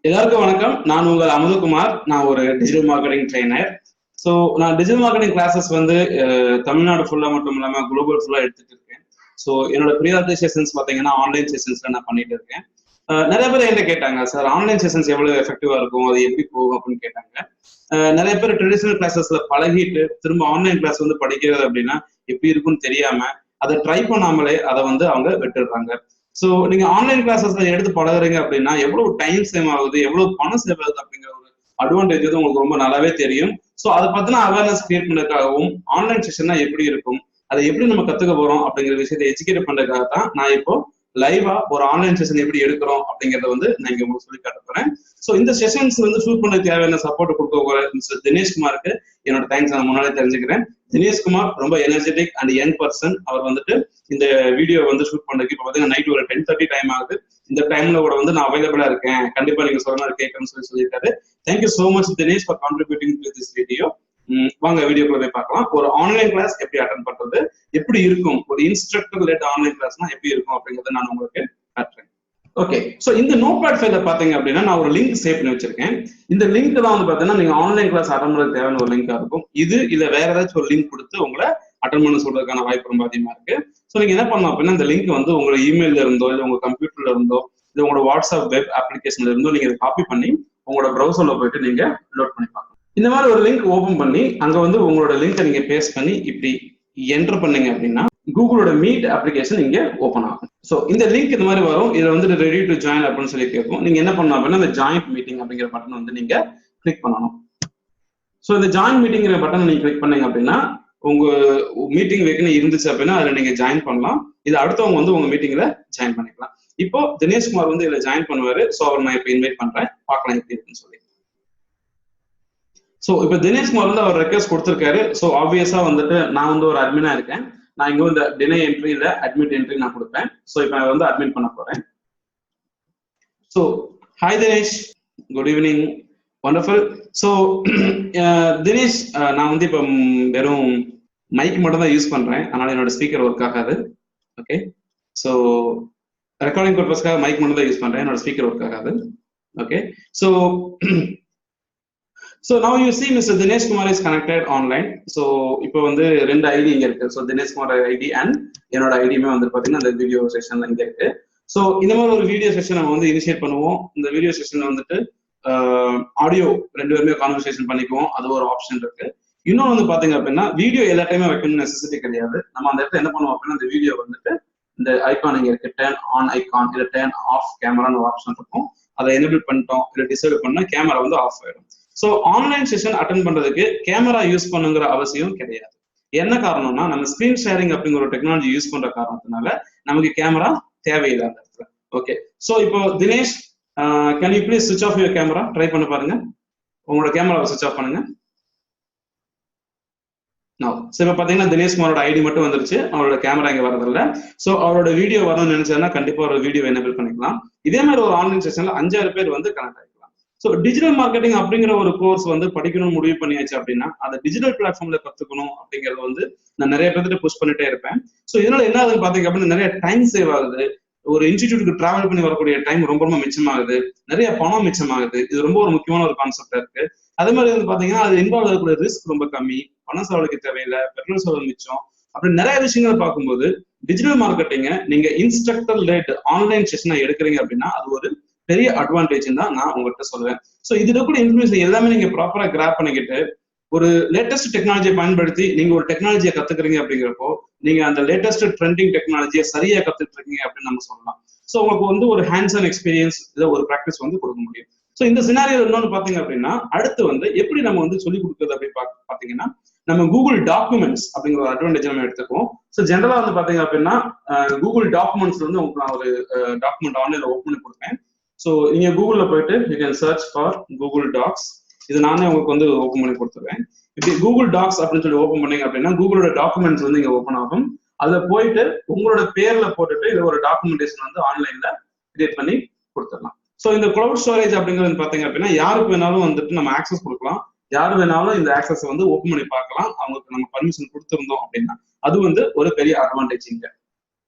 எல்லாருக்கும் வணக்கம். நான் உங்கள் அமுதகுமார். நான் ஒரு டிஜிட்டல் மார்க்கெட்டிங் ட்ரெயினர். ஸோ நான் டிஜிட்டல் மார்க்கெட்டிங் கிளாஸஸ் வந்து தமிழ்நாடு ஃபுல்லாக மட்டும் இல்லாமல் குளோபல் ஃபுல்லாக எடுத்துட்டு இருக்கேன். ஸோ என்னோட ப்ரீ செஷன்ஸ் பார்த்தீங்கன்னா ஆன்லைன் செஷன்ஸ்ல நான் பண்ணிட்டு இருக்கேன். நிறைய பேர் என்கிட்ட கேட்டாங்க, சார் ஆன்லைன் செஷன்ஸ் எவ்வளவு எஃபெக்டிவா இருக்கும், அது எப்படி போகும் அப்படின்னு கேட்டாங்க. நிறைய பேர் ட்ரெடிஷனல் கிளாஸஸ்ல பழகிட்டு திரும்ப ஆன்லைன் கிளாஸ் வந்து படிக்கிறது அப்படின்னா எப்படி இருக்குன்னு தெரியாம அதை ட்ரை பண்ணாமலே அதை வந்து அவங்க விட்டுடுறாங்க. ஸோ நீங்க ஆன்லைன் கிளாஸஸ்ல எடுத்து பழகுறீங்க அப்படின்னா எவ்வளவு டைம் சேவ் ஆகுது, எவ்வளவு பணம் சேவ் ஆகுது அப்படிங்கிற ஒரு அட்வான்டேஜ் வந்து உங்களுக்கு ரொம்ப நல்லாவே தெரியும். ஸோ அதை பத்தின அவேர்னஸ் கிரியேட் பண்ணதுக்காகவும் ஆன்லைன் செஷன்னா எப்படி இருக்கும், அதை எப்படி நம்ம கத்துக்க போறோம் அப்படிங்கிற விஷயத்தை எஜுகேட் பண்றதுக்காக தான் நான் இப்போ லைவா ஒரு ஆன்லைன் செஷன் எப்படி எடுக்கிறோம் அப்படிங்கறத வந்து நான் இங்க உங்களுக்கு சொல்லி காட்ட போறேன். ஸோ இந்த செஷன்ஸ் வந்து ஷூட் பண்ண தேவையான சப்போர்ட் கொடுக்க போற மிஸ்டர் தினேஷ்குமாருக்கு என்னோட தேங்க்ஸ் நான் முன்னாடி தெரிஞ்சுக்கிறேன். தினேஷ்குமார் ரொம்ப எனர்ஜெட்டிக் அண்ட் யங் பர்சன். அவர் வந்துட்டு இந்த வீடியோ வந்து ஷூட் பண்றதுக்கு இப்போ பார்த்தீங்கன்னா நைட் ஒரு 10:30 டைம் ஆகுது. இந்த டைம்ல கூட வந்து நான் அவைலபிளா இருக்கேன், கண்டிப்பா நீங்க சொல்ற மாதிரி கேட்கணும்னு சொல்லியிருக்காரு. Thank you so much Dinesh for contributing to this video. வாங்க வீடியோக்குள்ள போய் பார்க்கலாம். ஒரு ஆன்லைன் கிளாஸ் எப்படி அட்டெண்ட் பண்றது, எப்படி இருக்கும், ஒரு இன்ஸ்ட்ரக்டர் லெட் ஆன்லைன் கிளாஸ்னா எப்படி இருக்கும் அப்படிங்கறத நான் உங்களுக்கு காட்டுறேன். ஓகே, சோ இந்த நோட்பேட் ஃபைல பாத்தீங்க அப்படின்னா நான் ஒரு லிங்க் சேவ் பண்ணி வச்சிருக்கேன். இந்த லிங்க் தான் வந்து பாத்தீங்கன்னா நீங்க ஆன்லைன் கிளாஸ் அட்டெண்ட் பண்ண தேவையான ஒரு லிங்கா இருக்கும். இது இல்ல வேற ஏதாச்சும் ஒரு லிங்க் கொடுத்து உங்களை அட்டெண்ட் பண்ண சொல்றதுக்கான வாய்ப்பு ரொம்ப அதிகமா இருக்கு. ஸோ நீங்க என்ன பண்ணணும் அப்படின்னா இந்த லிங்க் வந்து உங்களோட இமெயில இருந்தோ இல்லை உங்க கம்ப்யூட்டர்ல இருந்தோ இல்லை உங்களோட வாட்ஸ்அப் வெப் அப்ளிகேஷன்ல இருந்தோ நீங்க காப்பி பண்ணி உங்களோட ப்ரௌசர்ல போயிட்டு நீங்க லோட் பண்ணி பார்க்கணும். இந்த மாதிரி ஒரு லிங்க் ஓபன் பண்ணி அங்க வந்து உங்களோட லிங்கை நீங்க பேஸ்ட் பண்ணி இப்படி என்டர் பண்ணீங்க அப்படின்னா கூகுளோட மீட் அப்ளிகேஷன் இங்க ஓபன் ஆகும். ஸோ இந்த லிங்க் இந்த மாதிரி வரும். இதை வந்து ரெடி டு ஜாயின் அப்படின்னு சொல்லி கேட்கும். நீங்க என்ன பண்ணணும் அப்படின்னா இந்த ஜாயிண்ட் மீட்டிங் அப்படிங்கிற பட்டன் வந்து நீங்க கிளிக் பண்ணணும். ஸோ இந்த ஜாயின் மீட்டிங்கிற பட்டன் நீங்க கிளிக் பண்ணீங்க அப்படின்னா உங்க மீட்டிங் வைக்கணும் இருந்துச்சு அப்படின்னா அதுல நீங்க ஜாயின் பண்ணலாம். இது அடுத்தவங்க வந்து உங்க மீட்டிங்ல ஜாயின் பண்ணிக்கலாம். இப்போ தினேஷ்குமார் வந்து இதுல ஜாயின் பண்ணுவாரு. ஸோ அவர் நான் இப்போ இன்வைட் பண்றேன், பார்க்கலாம் எப்படி இருக்குன்னு சொல்லி. ஸோ இப்போ தினேஷ்குமார் வந்து அவர் ரெக்வஸ்ட் கொடுத்துருக்காரு. ஸோ ஆப்வியஸா வந்துட்டு நான் வந்து ஒரு அட்மினா இருக்கேன். நான் இங்க வந்து டினை என்ட்ரி இல்ல அட்மிட் என்ட்ரி நான் கொடுப்பேன். ஸோ இப்போ நான் வந்து அட்மிட் பண்ண போறேன். So hi Dinesh, good evening. Wonderful. So Dinesh, நான் வந்து இப்போ வெறும் மைக் மட்டும் தான் யூஸ் பண்றேன், அதனால என்னோட ஸ்பீக்கர் ஒர்க் ஆகாது. ஓகே, ஸோ ரெக்கார்டிங் பர்பஸ்க்காக மைக் மட்டும் தான் யூஸ் பண்றேன், என்னோட ஸ்பீக்கர் ஒர்க் ஆகாது. Okay, so now you see Mr. Dinesh Kumar is connected online. So இப்போ வந்து ரெண்டு ஐடி இங்க இருக்கு. So Dinesh Kumar ID and என்னோட ஐடியுமே வந்து பாத்தீங்கன்னா இந்த வீடியோ செஷன்ல இங்க இருக்கு. ஸோ இந்த மாதிரி ஒரு வீடியோ செஷன் நம்ம வந்து இனிஷியேட் பண்ணுவோம். இந்த வீடியோ செஷன்ல வந்துட்டு ஆடியோ ரெண்டு பேருமே கான்வர்சேஷன் பண்ணிக்குவோம், அது ஒரு ஆப்ஷன் இருக்கு. இன்னொன்று வந்து பாத்தீங்க அப்படின்னா வீடியோ எல்லா டைமே வைக்கணும்னு நெசசிட்டி கிடையாது. நம்ம அந்த இடத்துல என்ன பண்ணுவோம் அப்படின்னா இந்த வீடியோ வந்துட்டு இந்த ஐகான் இங்க இருக்கு, டர்ன் ஆன் ஐகான் இல்ல டர்ன் ஆஃப் கேமரான்னு ஒரு ஆப்ஷன் இருக்கும். அதை எனேபிள் பண்ணிட்டோம் இல்ல டிசேபிள் பண்ணா கேமரா வந்து ஆஃப் ஆயிடும். ஸோ ஆன்லைன் செஷன் அட்டென்ட் பண்றதுக்கு கேமரா யூஸ் பண்ணுங்கிற அவசியம் கிடையாது. என்ன காரணம்னா நம்ம ஸ்கிரீன் ஷேரிங் அப்படிங்கிற ஒரு டெக்னாலஜி யூஸ் பண்ற காரணத்தினால நமக்கு கேமரா தேவையில்லாத இடத்துல. ஓகே, ஸோ இப்போ Dinesh, can you please switch off your camera? Try பண்ண பாருங்க, உங்களோட கேமராவை சுவிச் ஆஃப் பண்ணுங்க. ஸோ இப்போ பார்த்தீங்கன்னா தினேஷ்குமாரோட ஐடி மட்டும் வந்துருச்சு, அவரோட கேமரா இங்கே வரதில்ல. ஸோ அவரோட வீடியோ வரணும்னு நினைச்சதுன்னா கண்டிப்பா ஒரு வீடியோ எனேபிள் பண்ணிக்கலாம். இதே மாதிரி ஒரு ஆன்லைன் செஷன்ல 5,000 பேர் வந்து கனெக்ட் ஆகிக்கலாம். ஸோ டிஜிட்டல் மார்க்கெட்டிங் அப்படிங்கிற ஒரு கோர்ஸ் வந்து படிக்கணும்னு முடிவு பண்ணியாச்சு அப்படின்னா அதை டிஜிட்டல் பிளாட்ஃபார்ம்ல கத்துக்கணும் அப்படிங்கிறது வந்து நான் நிறைய பேர்கிட்ட புஷ் பண்ணிட்டே இருப்பேன். ஸோ இதனால என்ன ஆகுதுன்னு பாத்தீங்க அப்படின்னா நிறைய டைம் சேவ் ஆகுது. ஒரு இன்ஸ்டிடியூட்டுக்கு டிராவல் பண்ணி வரக்கூடிய டைம் ரொம்ப ரொம்ப மிச்சமாகுது, நிறைய பணம் மிச்சமாகுது. இது ரொம்ப ஒரு முக்கியமான ஒரு கான்செப்டா இருக்கு. அதே மாதிரி வந்து பாத்தீங்கன்னா அது இன்வால்வ் ஆகக்கூடிய ரிஸ்க் ரொம்ப கம்மி, பணம் செலவழிக்க தேவையில்லை, பெட்ரோல் செலவு மிச்சம், அப்படி நிறைய விஷயங்கள் பார்க்கும்போது டிஜிட்டல் மார்க்கெட்டிங்க நீங்க இன்ஸ்ட்ரக்டர் லெட் ஆன்லைன் செஷனை எடுக்கிறீங்க அப்படின்னா அது ஒரு பெரிய அட்வான்டேஜ் தான் நான் உங்கள்கிட்ட சொல்லுவேன். ஸோ இதுல கூட இன்ஃபர்மேஷன் எல்லாமே நீங்க ப்ராப்பரா கிராப் பண்ணிக்கிட்டு ஒரு லேட்டஸ்ட் டெக்னாலஜியை பயன்படுத்தி நீங்க ஒரு டெக்னாலஜியை கத்துக்கிறீங்க அப்படிங்கிறப்போ நீங்க அந்த லேட்டஸ்ட் ட்ரெண்டிங் டெக்னாலஜியை சரியா கத்துட்டு இருக்கீங்க அப்படின்னு நம்ம சொல்லலாம். ஸோ உங்களுக்கு வந்து ஒரு ஹேண்ட்ஸ் ஆன் எக்ஸ்பீரியன்ஸ், இதை ஒரு ப்ராக்டிஸ் வந்து கொடுக்க முடியும். ஸோ இந்த சினாரியோ இன்னொன்று பாத்தீங்க அப்படின்னா அடுத்து வந்து எப்படி நம்ம வந்து சொல்லிக் கொடுக்குறது அப்படின்னு பாத்தீங்கன்னா நம்ம கூகுள் டாக்குமெண்ட்ஸ் அப்படிங்கிற ஒரு அட்வான்டேஜ் நம்ம எடுத்துக்குவோம். ஸோ ஜென்ரலா வந்து பாத்தீங்க அப்படின்னா கூகுள் டாக்குமெண்ட்ஸ்ல வந்து உங்களுக்கு நான் ஒரு டாக்குமெண்ட் ஆன்லைன்ல ஓப்பன் பண்ணி கொடுப்பேன். ஸோ நீங்க கூகுள்ல போயிட்டு you can search for Google docs. இது நானே உங்களுக்கு வந்து ஓப்பன் பண்ணி கொடுத்துருவேன். இப்படி கூகுள் டாக்ஸ் அப்படின்னு சொல்லி ஓப்பன் பண்ணீங்க அப்படின்னா கூகுளோட டாக்குமெண்ட்ஸ் வந்து இங்க ஓப்பன் ஆகும். அதுல போயிட்டு உங்களோட பேர்ல போட்டுட்டு இது ஒரு டாக்குமெண்டேஷன் வந்து ஆன்லைன்ல கிரியேட் பண்ணி கொடுத்துடலாம். ஸோ இந்த கிளவுட் ஸ்டோரேஜ் அப்படிங்கிறது பாத்தீங்க அப்படின்னா யாருக்கு வேணாலும் வந்துட்டு நம்ம ஆக்சஸ் கொடுக்கலாம், யாரு வேணாலும் இந்த ஆக்சஸ் வந்து ஓப்பன் பண்ணி பார்க்கலாம், அவங்களுக்கு நம்ம பர்மிஷன் கொடுத்துருந்தோம் அப்படின்னா அது வந்து ஒரு பெரிய அட்வான்டேஜ் இங்க.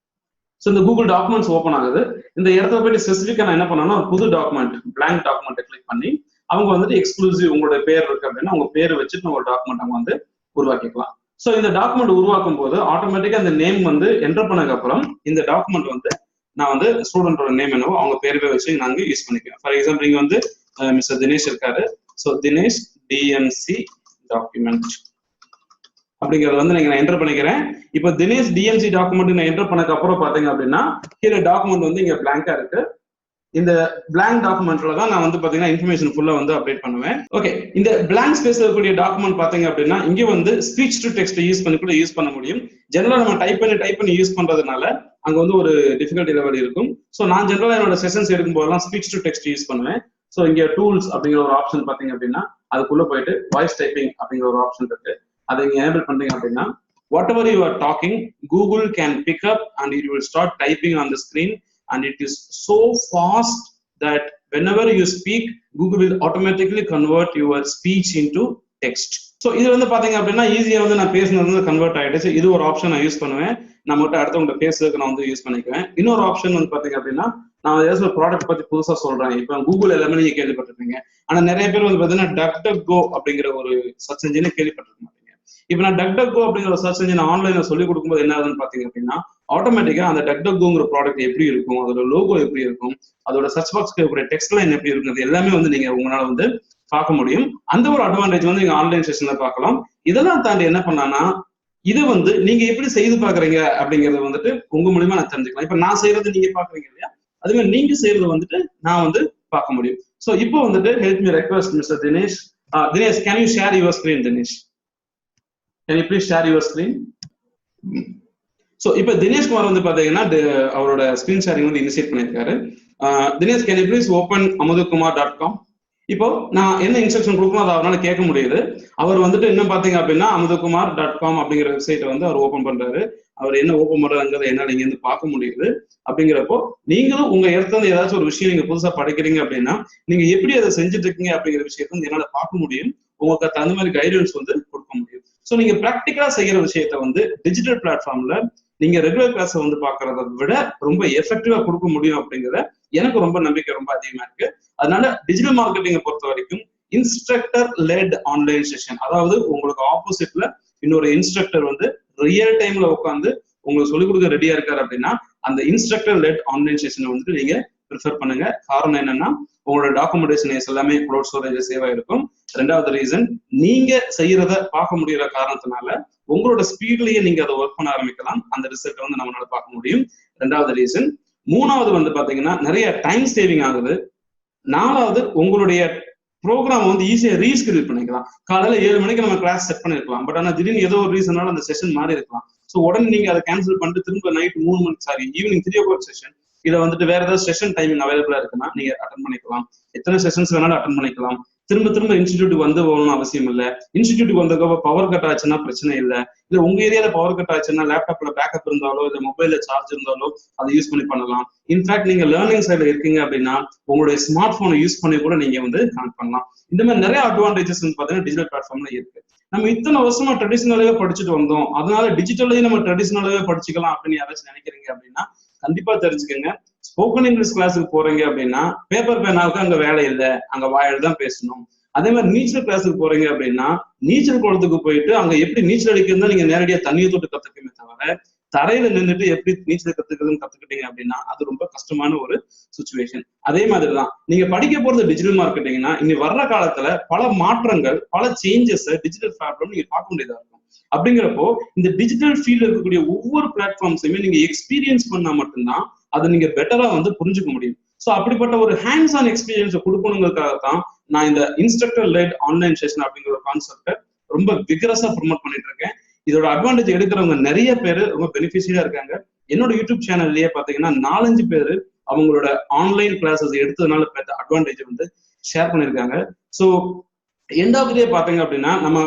ஸோ இந்த கூகுள் டாக்குமெண்ட்ஸ் ஓப்பன் ஆகுது. இந்த இடத்துல போயிட்டு ஸ்பெசிஃபிக்கா நான் என்ன பண்ணேன்னா ஒரு புது டாக்குமெண்ட் பிளாங்க் டாக்குமெண்ட்டை கிளிக் பண்ணி அவங்க வந்துட்டு எக்ஸ்க்ளூசிவ் உங்களோட பேர் இருக்கு அப்படின்னா உங்க பேர் வச்சுட்டு நம்ம ஒரு டாக்குமெண்ட் அவங்க வந்து உருவாக்கிக்கலாம். ஸோ இந்த டாக்குமெண்ட் உருவாக்கும் போது ஆட்டோமேட்டிக்கா அந்த நேம் வந்து என்டர் பண்ணதுக்கு அப்புறம் இந்த டாக்குமெண்ட் வந்து நான் வந்து ஸ்டூடெண்டோட நேம் என்னவோ அவங்க பேரவே வச்சு நாங்க யூஸ் பண்ணிக்கிறேன். ஃபார் எக்ஸாம்பிள் இங்க வந்து மிஸ்டர் தினேஷ் இருக்காரு. ஸோ தினேஷ் டிஎம்சி டாக்குமெண்ட் அப்படிங்கறத வந்து நான் என்டர் பண்ணிக்கிறேன். இப்போ தினேஷ் டிஎம்சி டாக்குமெண்ட் நான் என்டர் பண்ணதுக்கு அப்புறம் பாத்தீங்க அப்படின்னா கீழே டாக்குமெண்ட் வந்து இங்க பிளாங்கா இருக்கு. இந்த பிளாங்க் டாக்குமெண்ட்ல தான் நான் வந்து பாத்தீங்கன்னா இன்ஃபர்மேஷன் ஃபுல்லா வந்து அப்டேட் பண்ணுவேன். ஓகே, இந்த பிளாங்க் ஸ்பேஸ் இருக்கக்கூடிய டாக்குமெண்ட் பாத்தீங்க அப்படின்னா இங்க வந்து ஸ்பீச் டு டெக்ஸ்ட் யூஸ் பண்ணி கூட யூஸ் பண்ண முடியும். ஜெனரலா நம்ம டைப் பண்ணி யூஸ் பண்றதுனால அங்க வந்து ஒரு டிஃபிகல்ட்டி லெவல் இருக்கும். ஸோ நான் ஜெனரலா என்னோட செஷன்ஸ் எடுக்கும் போதெல்லாம் ஸ்பீச் டு டெக்ஸ்ட் யூஸ் பண்ணுவேன். ஸோ இங்க டூல்ஸ் அப்படிங்கிற ஒரு ஆப்ஷன் பாத்தீங்க அப்படின்னா அதுக்குள்ள போயிட்டு வாய்ஸ் டைப்பிங் அப்படிங்கிற ஒரு ஆப்ஷன் இருக்கு. அதை நீங்க எனேபிள் பண்றீங்க அப்படின்னா whatever you are talking, Google can pick up and it will start typing on the screen, and it is so fast that whenever you speak, Google will automatically convert your speech into text. So இது வந்து பாத்தீங்க அப்படின்னா ஈஸியா வந்து நான் பேசுனது வந்து convert ஆயிடுச்சு. இது ஒரு ஆப்ஷன் நான் யூஸ் பண்ணுவேன். நான் மட்டும் அடுத்தவங்க பேசுறதுக்கு நான் வந்து யூஸ் பண்ணிக்குவேன். இன்னொரு ஆப்ஷன் வந்து பாத்தீங்க அப்படின்னா நான் ஏதாச்சும் ஒரு ப்ராடக்ட் பத்தி புதுசா சொல்றேன். இப்போ கூகுள் எல்லாமே நீங்க கேள்விப்பட்டிருப்பீங்க. ஆனா நிறைய பேர் வந்து பாத்தீங்கன்னா DuckDuckGo அப்படிங்கிற ஒரு சர்ச் இன்ஜினை கேள்விப்பட்டிருக்க மாட்டீங்க. இப்போ நான் DuckDuckGo அப்படிங்கிற சர்ச் இன்ஜின் ஆன்லைன்ல சொல்லி கொடுக்கும்போது என்ன ஆகுதுன்னு பாத்தீங்க அப்படின்னா ஆட்டோமேட்டிக்கா அந்த DuckDuckGoங்கிற ப்ராடக்ட் எப்படி இருக்கும், அதோட லோகோ எப்படி இருக்கும், அதோட சர்ச் பாக்ஸ்க்கு இருக்கிற டெக்ஸ்ட் லைன் எப்படி இருக்கும், எல்லாமே வந்து நீங்க உங்களால வந்து பார்க்க முடியும். அந்த ஒரு அட்வான்டேஜ் வந்து நீங்க ஆன்லைன் செஷன்ல பார்க்கலாம். இதெல்லாம் தாண்டி என்ன பண்ணானா இது வந்து நீங்க எப்படி செய்து பாக்குறீங்க அப்படிங்கறத வந்துட்டு உங்க மூலியமா நான் தெரிஞ்சுக்கலாம். இப்ப நான் செய்யறது நீங்க பாக்குறீங்க இல்லையா, அதே மாதிரி நீங்க செய்யறது வந்துட்டு நான் வந்து பார்க்க முடியும். ஸோ இப்போ வந்துட்டு help me request mister Dinesh. Dinesh, can you share your screen? Dinesh, can you please share your screen? So இப்போ தினேஷ் குமார் வந்து பாத்தீங்கன்னா அவரோட ஸ்கிரீன் ஷேரிங் வந்து இனிஷியேட் பண்ணியிருக்காரு. Dinesh, can you please open amudhakumar.com? இப்போ நான் என்ன இன்ஸ்ட்ரக்ஷன் கொடுக்கணும் அதை அவரால் கேட்க முடியுது. அவர் வந்துட்டு இன்னும் பாத்தீங்க அப்படின்னா amudhakumar.com அப்படிங்கிற வெப்சைட்டை வந்து அவர் ஓப்பன் பண்றாரு. அவர் என்ன ஓப்பன் பண்றாங்கிறத என்னால இங்க இருந்து பார்க்க முடியுது. அப்படிங்கிறப்போ நீங்களும் உங்க இடத்துல இருந்து ஏதாச்சும் ஒரு விஷயம் நீங்க புதுசா படிக்கிறீங்க அப்படின்னா நீங்க எப்படி அதை செஞ்சுட்டு இருக்கீங்க அப்படிங்கிற விஷயத்த வந்து என்னால பார்க்க முடியும். உங்களுக்கு தகுந்த மாதிரி கைடன்ஸ் வந்து கொடுக்க முடியும். ஸோ நீங்க ப்ராக்டிக்கலா செய்யற விஷயத்த வந்து டிஜிட்டல் பிளாட்ஃபார்ம்ல நீங்க ரெகுலர் கிளாஸை வந்து பாக்குறத விட ரொம்ப எஃபெக்டிவா கொடுக்க முடியும் அப்படிங்கிற எனக்கு ரொம்ப நம்பிக்கை ரொம்ப அதிகமா இருக்கு. அதனால டிஜிட்டல் மார்க்கெட்டிங்கை பொறுத்த வரைக்கும் இன்ஸ்ட்ரக்டர்-லெட் ஆன்லைன் செஷன், அதாவது உங்களுக்கு ஆப்போசிட்ல இன்னொரு இன்ஸ்ட்ரக்டர் வந்து ரியல் டைம்ல உட்காந்து உங்களுக்கு சொல்லிக் கொடுக்க ரெடியா இருக்காரு அப்படின்னா அந்த இன்ஸ்ட்ரக்டர்-லெட் ஆன்லைன் செஷனை வந்துட்டு நீங்க ப்ரிஃபர் பண்ணுங்க. காரணம் என்னன்னா உங்களோட டாக்குமெண்டேஷன் எல்லாமே க்ளவுட் ஸ்டோரேஜ் சேவா இருக்கும். ரெண்டாவது ரீசன், நீங்க செய்யறத பார்க்க முடியற காரணத்தினால உங்களோட ஸ்பீட்லயே நீங்க அதை ஒர்க் பண்ண ஆரம்பிக்கலாம். அந்த ரிசல்ட் வந்து நம்மளால பார்க்க முடியும். ரெண்டாவது ரீசன். மூணாவது வந்து பாத்தீங்கன்னா நிறைய டைம் சேவிங் ஆகுது. நாலாவது, உங்களுடைய ப்ரோக்ராம் வந்து ஈஸியா ரீஸ்கெடியூல் பண்ணிக்கலாம். காலையில 7 மணிக்கு நம்ம கிளாஸ் செட் பண்ணிருக்கலாம். பட் ஆனா திடீர்னு ஏதோ ஒரு ரீசனால அந்த செஷன் மாறி இருக்கலாம். ஸோ உடனே நீங்க அதை கேன்சல் பண்ணிட்டு திரும்ப நைட் 3 மணிக்கு ஈவினிங் 3 o'clock செஷன் இதை வந்துட்டு வேற ஏதாவது செஷன் டைமிங் அவைலபிளா இருக்குன்னா நீங்க அட்டன் பண்ணிக்கலாம். எத்தனை செஷன்ஸ் வேணாலும் அட்டன் பண்ணிக்கலாம். திரும்ப இன்ஸ்டிடியூட்டுக்கு வந்து போகணும்னு அவசியம் இல்லை. இன்ஸ்டிடியூட்டுக்கு வந்ததுக்கு பவர் கட் ஆச்சுன்னா பிரச்சனை இல்லை. இல்ல உங்க ஏரியால பவர் கட் ஆச்சுன்னா லேப்டாப்ல பேக்கப் இருந்தாலோ இல்ல மொபைல்ல சார்ஜ் இருந்தாலோ அதை யூஸ் பண்ணி பண்ணலாம். இன்ஃபேக்ட் நீங்க லேர்னிங் சைட்ல இருக்கீங்க அப்படின்னா உங்களுடைய ஸ்மார்ட் போனை யூஸ் பண்ணி கூட நீங்க வந்து கனெக்ட் பண்ணலாம். இந்த மாதிரி நிறைய அட்வான்டேஜஸ் பாத்தீங்கன்னா டிஜிட்டல் பிளாட்ஃபார்ம்ல இருக்கு. நம்ம இத்தனை வருஷமா ட்ரெடிஷனலாவே படிச்சுட்டு வந்தோம், அதனால டிஜிட்டலையும் நம்ம ட்ரெடிஷனலாவே படிச்சுக்கலாம் அப்படின்னு யாராச்சும் நினைக்கிறீங்க அப்படின்னா கண்டிப்பா தெரிஞ்சுக்கோங்க. ஸ்போக்கன் இங்கிலீஷ் கிளாஸுக்கு போறீங்க அப்படின்னா பேப்பர் பேனாவுக்கு அங்க வேலை இல்லை, அங்க வாயில் தான் பேசணும். அதே மாதிரி நீச்சல் கிளாஸுக்கு போறீங்க அப்படின்னா நீச்சல் குளத்துக்கு போயிட்டு அங்க எப்படி நீச்சல் அடிக்கிறதா நீங்க நேரடியா தண்ணியை தொட்டு கத்துக்கமே தவிர தரையில நின்றுட்டு எப்படி நீச்சல் கத்துக்கிறதுன்னு கத்துக்கிட்டீங்க அப்படின்னா அது ரொம்ப கஷ்டமான ஒரு சுச்சுவேஷன். அதே மாதிரிதான் நீங்க படிக்க போறது டிஜிட்டல் மார்க்கெட்டிங்னா இனி வர்ற காலத்துல பல மாற்றங்கள் பல சேஞ்சஸ் டிஜிட்டல் பிளாட்ஃபார்ம் நீங்க பார்க்க முடியாதா இருக்கும். அப்படிங்கிறப்போ இந்த டிஜிட்டல் ஃபீல்ட்ல இருக்கக்கூடிய ஒவ்வொரு பிளாட்ஃபார்ம்ஸையுமே நீங்க எக்ஸ்பீரியன்ஸ் பண்ணா மட்டும்தான் அதை நீங்க பெட்டரா வந்து புரிஞ்சுக்க முடியும். ஸோ அப்படிப்பட்ட ஒரு ஹேண்ட்ஸ் ஆன் எக்ஸ்பீரியன்ஸை கொடுக்கணுங்கிறதுக்காகத்தான் நான் இந்த இன்ஸ்ட்ரக்டர்-லெட் ஆன்லைன் செஷன் அப்படிங்கிற ஒரு கான்செப்டை ரொம்ப விகரஸா ப்ரொமோட் பண்ணிட்டு இருக்கேன். இதோட அட்வான்டேஜ் எடுக்கிறவங்க நிறைய பேர் ரொம்ப பெனிஃபிஷியலா இருக்காங்க. என்னோட யூடியூப் சேனல்லயே பாத்தீங்கன்னா 4-5 பேர் அவங்களோட ஆன்லைன் கிளாஸஸ் எடுத்ததுனால அட்வான்டேஜ் வந்து ஷேர் பண்ணிருக்காங்க. ஸோ எண்ட் ஆஃப் தி டே பாத்தீங்க அப்படின்னா நம்ம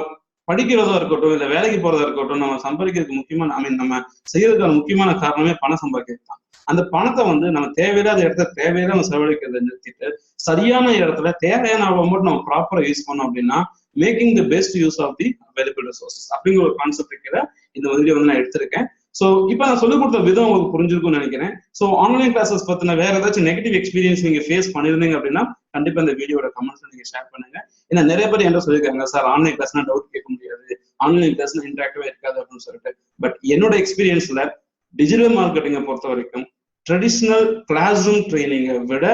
படிக்கிறதா இருக்கட்டும் இல்ல வேலைக்கு போறதா இருக்கட்டும் நம்ம சம்பாதிக்கிறதுக்கு முக்கியமான நம்ம செய்யறதுக்கான முக்கியமான காரணமே பணம் சம்பாதிக்கிறது தான். அந்த பணத்தை வந்து நம்ம தேவையில்லாத இடத்துல தேவையில்லாத நம்ம செலவழிக்கிறத நிறுத்திட்டு சரியான இடத்துல தேவையான அளவு மட்டும் நம்ம ப்ராப்பரா யூஸ் பண்ணோம் அப்படின்னா making the best use of the available resources அப்படிங்கிற ஒரு கான்செப்ட் கீழே இந்த வீடியோ வந்து நான் எடுத்திருக்கேன். ஸோ இப்போ நான் சொல்லிக் கொடுத்த விதம் உங்களுக்கு புரிஞ்சிருக்கும்னு நினைக்கிறேன். ஸோ ஆன்லைன் கிளாஸஸ் பத்தின வேற ஏதாச்சும் நெகட்டிவ் எக்ஸ்பீரியன்ஸ் நீங்க ஃபேஸ் பண்ணிருந்தீங்க அப்படின்னா கண்டிப்பா இந்த வீடியோட கமெண்ட்ஸ் நீங்க ஷேர் பண்ணுங்க. ஏன்னா நிறைய பேர் என்ன சொல்லியிருக்காங்க, சார் ஆன்லைன் கிளாஸ்னா டவுட் கேட்க முடியாது, ஆன்லைன் கிளாஸ்னா இன்டராக்டிவா இருக்காது அப்படின்னு சொல்லிட்டு. பட் என்னோட எக்ஸ்பீரியன்ஸ்ல டிஜிட்டல் மார்க்கெட்டிங்கை பொறுத்த வரைக்கும் ட்ரெடிஷ்னல் கிளாஸ் ரூம் ட்ரைனிங்கை விட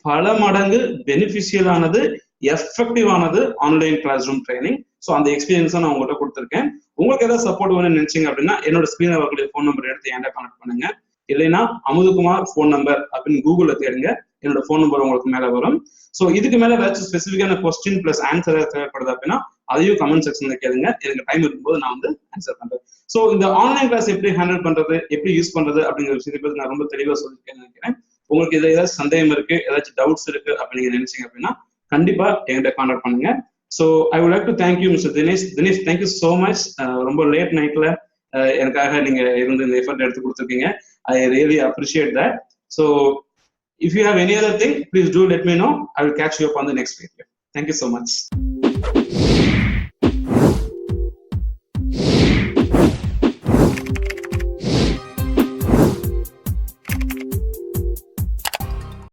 பல மடங்கு பெனிஃபிஷியல் ஆனது, எஃபெக்டிவ் ஆனது online classroom training. So அந்த எக்ஸ்பீரியன்ஸை நான் உங்கள்கிட்ட கொடுத்துருக்கேன். உங்களுக்கு ஏதாவது சப்போர்ட் வேணும்னு நினைச்சீங்க அப்படின்னா என்னோட ஸ்கிரீன் அவர்களுடைய ஃபோன் நம்பர் எடுத்து என்கிட்ட கனெக்ட் பண்ணுங்க. இல்லைன்னா அமுதகுமார் ஃபோன் நம்பர் அப்படின்னு கூகுள்ல தேடுங்க, என்னோட ஃபோன் நம்பர் உங்களுக்கு மேல வரும். ஸோ இதுக்கு மேல ஏதாச்சும் ஸ்பெசிஃபிக்கான கொஸ்டின் பிளஸ் ஆன்சர் தேவைப்படுது அப்படின்னா அதையும் கமெண்ட் செக்ஷன்ல கேளுங்க. எனக்கு டைம் இருக்கும்போது நான் வந்து ஆன்சர் பண்றேன். ஸோ இந்த ஆன்லைன் கிளாஸ் எப்படி ஹேண்டில் பண்றது, எப்படி யூஸ் பண்றது அப்படிங்கிற விஷயத்தை பத்தி நான் ரொம்ப தெளிவா சொல்லியிருக்கேன்னு நினைக்கிறேன். உங்களுக்கு இதுல ஏதாச்சும் சந்தேகம் இருக்கு, ஏதாச்சும் டவுட்ஸ் இருக்கு அப்படின்னு நீங்க நினைச்சீங்க அப்படின்னா கண்டிப்பா என்கிட்ட கான்டாக்ட் பண்ணுங்க. So I would like to thank you mister Dinesh. Dinesh, thank you so much. ரொம்ப லேட் நைட்ல எனக்காக நீங்க இருந்து இந்த எஃபர்ட் எடுத்து கொடுத்துருக்கீங்க. I really appreciate that. So if you have any other thing, please do let me know. I will catch you up on the next video. Thank you so much.